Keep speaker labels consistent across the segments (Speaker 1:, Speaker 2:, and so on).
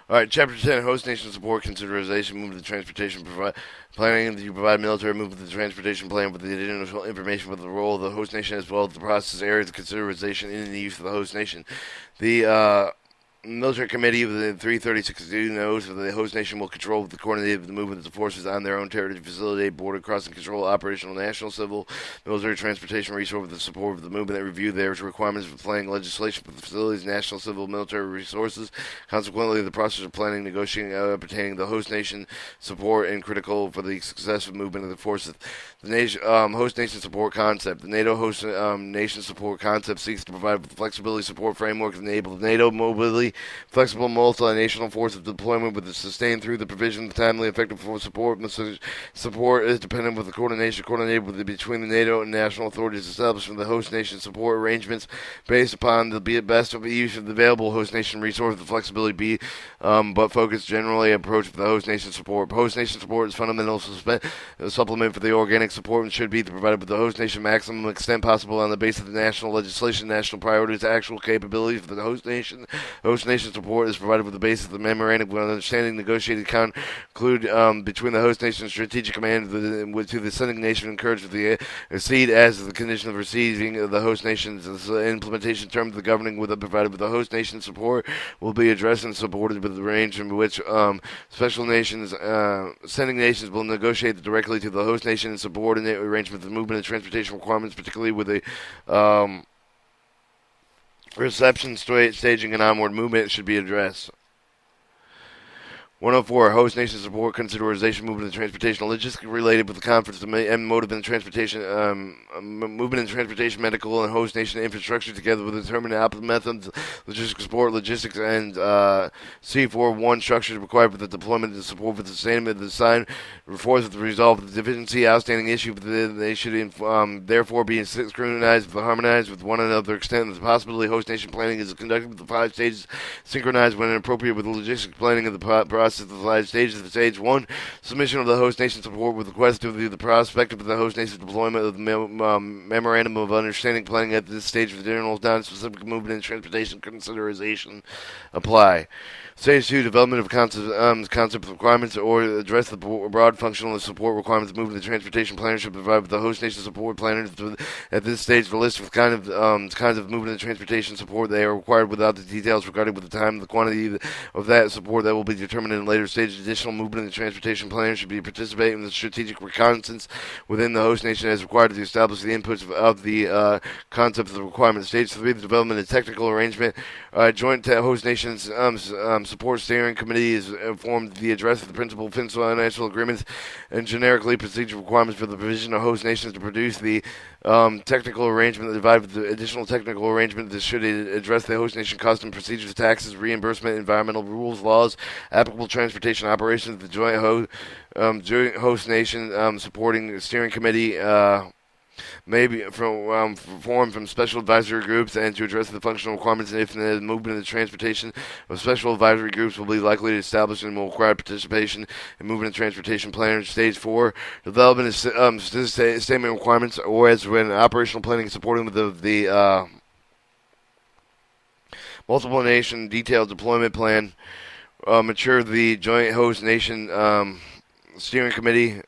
Speaker 1: All right, Chapter 10, Host Nation Support Consideration, Move to the Transportation Planning. You provide military move to the transportation plan with the additional information with the role of the host nation as well as the process areas of consideration in the use of the host nation. The military committee of the 336 knows that the host nation will control the coordinating of the movement of the forces on their own territory, facilitate border crossing control, operational, national, civil, military transportation resource with the support of the movement that review their requirements for planning legislation for the facilities, national, civil, military resources. Consequently, the process of planning, negotiating, pertaining the host nation support and critical for the successful movement of the forces. The nation, host nation support concept. The NATO host nation support concept seeks to provide flexibility support framework that enables NATO mobility flexible multinational force of deployment with the sustained through the provision of timely effective force support. Support is dependent with the coordination coordinated with between the NATO and national authorities established from the host nation support arrangements based upon the best of the use of the available host nation resource. The flexibility be but focused generally approach for the host nation support. Host nation support is fundamental supplement for the organic support and should be provided with the host nation maximum extent possible on the basis of the national legislation, national priorities, actual capabilities for the host nation. Host nation support is provided with the basis of the memorandum of understanding negotiated conclude between the host nation and strategic command to the sending nation encouraged the accede as the condition of receiving the host nation's implementation terms of the governing with provided with the host nation support will be addressed and supported with the range in which special nations sending nations will negotiate directly to the host nation and subordinate arrangement of the movement and transportation requirements, particularly with the reception, staging, and onward movement should be addressed. 104. Host nation support consideration movement and transportation logistics related with the conference and motive and transportation movement and transportation medical and host nation infrastructure together with determining optimal methods logistics and C41 structures required for the deployment and support for the sustainment of the design forth with the resolve of the deficiency outstanding issue they should therefore be synchronized with harmonized with one another extent the possibility host nation planning is conducted with the 5 stages synchronized when appropriate with the logistics planning of the process of the 5 stages of stage 1 submission of the host nation support with request to review the prospective of the host nation deployment of the memorandum of understanding planning at this stage for the general non-specific movement and transportation consideration apply. Stage 2, development of concept requirements or address the broad functional support requirements of movement and transportation planners should provide with the host nation support planners at this stage the list of kinds of movement and transportation support they are required without the details regarding with the time and the quantity of that support that will be determined in later stages. Additional movement and transportation planners should be participating in the strategic reconnaissance within the host nation as required to establish the inputs of the concept of the requirement. Stage 3, the development of technical arrangement. Joint host nations support steering committee is formed the address of the principal financial agreements and generically procedure requirements for the provision of host nations to produce the technical arrangement that divided the additional technical arrangement that should address the host nation custom procedures, taxes, reimbursement, environmental rules, laws, applicable transportation operations. The joint host nation supporting steering committee may be formed from special advisory groups and to address the functional requirements and if the movement and transportation of special advisory groups will be likely to establish and will require participation in movement and transportation planners. Stage 4, development of statement requirements or as when operational planning supporting the multiple nation detailed deployment plan. Mature the joint host nation steering committee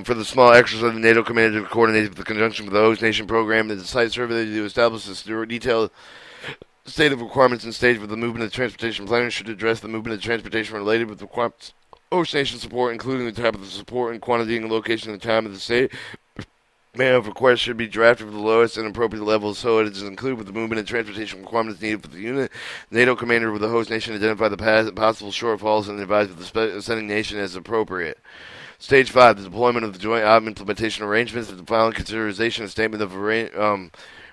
Speaker 1: for the small extras of the NATO command to coordinate with the conjunction with the host nation program and the site survey to establish a detailed state of requirements and stage with the movement of transportation planners should address the movement of transportation related with requirements host nation support, including the type of the support and quantity and location and time of the state. Manner of request should be drafted for the lowest and appropriate level so it is included with the movement and transportation requirements needed for the unit. NATO commander with the host nation identify the possible shortfalls and advise with the sending nation as appropriate. Stage 5, the deployment of the joint implementation arrangements, the following consideration, a statement of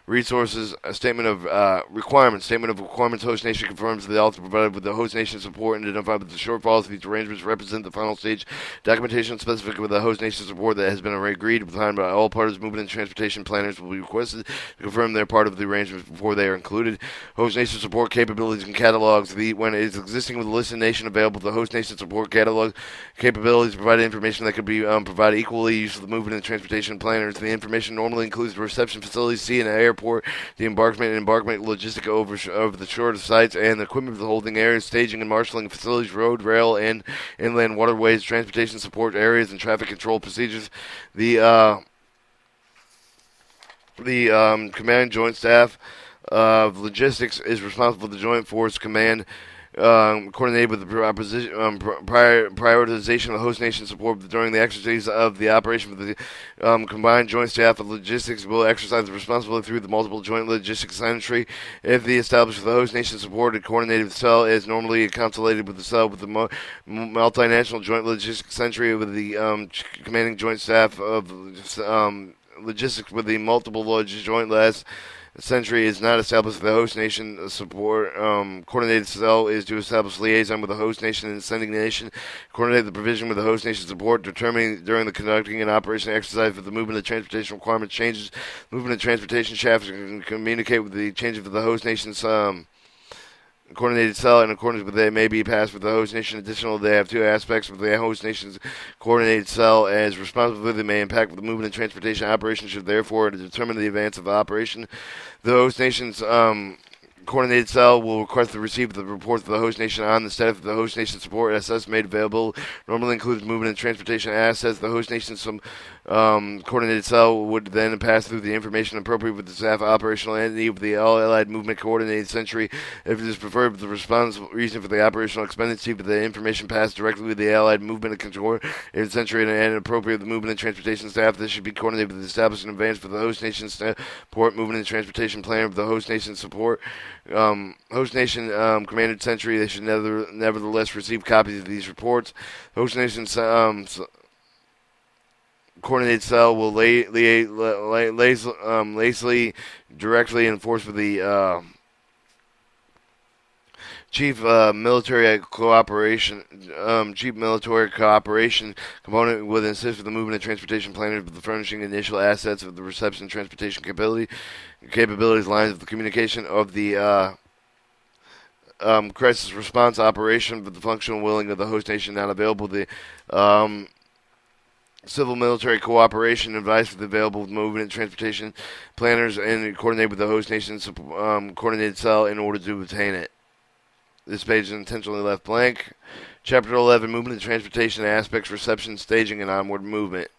Speaker 1: resources, a statement of requirements. Statement of requirements, host nation confirms the author provided with the host nation support and identified with the shortfalls of these arrangements represent the final stage. Documentation specific with the host nation support that has been agreed upon by all parties. Movement and transportation planners will be requested to confirm their part of the arrangements before they are included. Host nation support capabilities and catalogs. When it is existing with the list of nation available, the host nation support catalog capabilities provide information that could be provided equally used for the movement and transportation planners. The information normally includes the reception facilities, sea and air airport, the embarkment and embarkment logistic over the shore sites, and the equipment for the holding areas, staging and marshalling facilities, road, rail, and inland waterways, transportation support areas, and traffic control procedures. The Command Joint Staff of Logistics is responsible for the Joint Force Command, coordinated with the prioritization of host nation support during the exercise of the operation. For the Combined Joint Staff of Logistics will exercise the responsibility through the multiple Joint Logistics Century. If the established for the host nation support and coordinated cell is normally consolidated with the cell with the multinational Joint Logistics Century with the Commanding Joint Staff of Logistics with the multiple joint last century is not established. The host nation support coordinated cell is to establish liaison with the host nation and sending nation, coordinate the provision with the host nation support, determining during the conducting an operation exercise for the movement of transportation requirements changes, movement of transportation shafts, and communicate with the change of the host nation's coordinated cell in accordance with they may be passed with the host nation. Additional, they have two aspects of the host nation's coordinated cell as responsibility may impact with the movement and transportation operation should therefore determine the advance of the operation. The host nation's coordinated cell will request to receive the reports of the host nation on the status of the host nation support assets made available. Normally includes movement and transportation assets. The host nation's coordinated cell would then pass through the information appropriate with the staff operational entity of the All Allied Movement Coordinated Century. If it is preferred, the response reason for the operational expenditure, but the information passed directly with the Allied Movement and Coordinated Century and appropriate the movement and transportation staff. This should be coordinated with the established in advance for the host nation support movement and transportation plan of the host nation support. Host nation commanded century, they should nevertheless receive copies of these reports. Host nation's coordinated cell will lazily directly enforce with the chief military cooperation component would assist with the movement and transportation planners with the furnishing initial assets of the reception and transportation capabilities lines of the communication of the crisis response operation with the functional willing of the host nation not available. The civil military cooperation advice for the available movement and transportation planners and coordinate with the host nation's coordinated cell in order to obtain it. This page is intentionally left blank. Chapter 11, Movement and Transportation Aspects, Reception, Staging, and Onward Movement.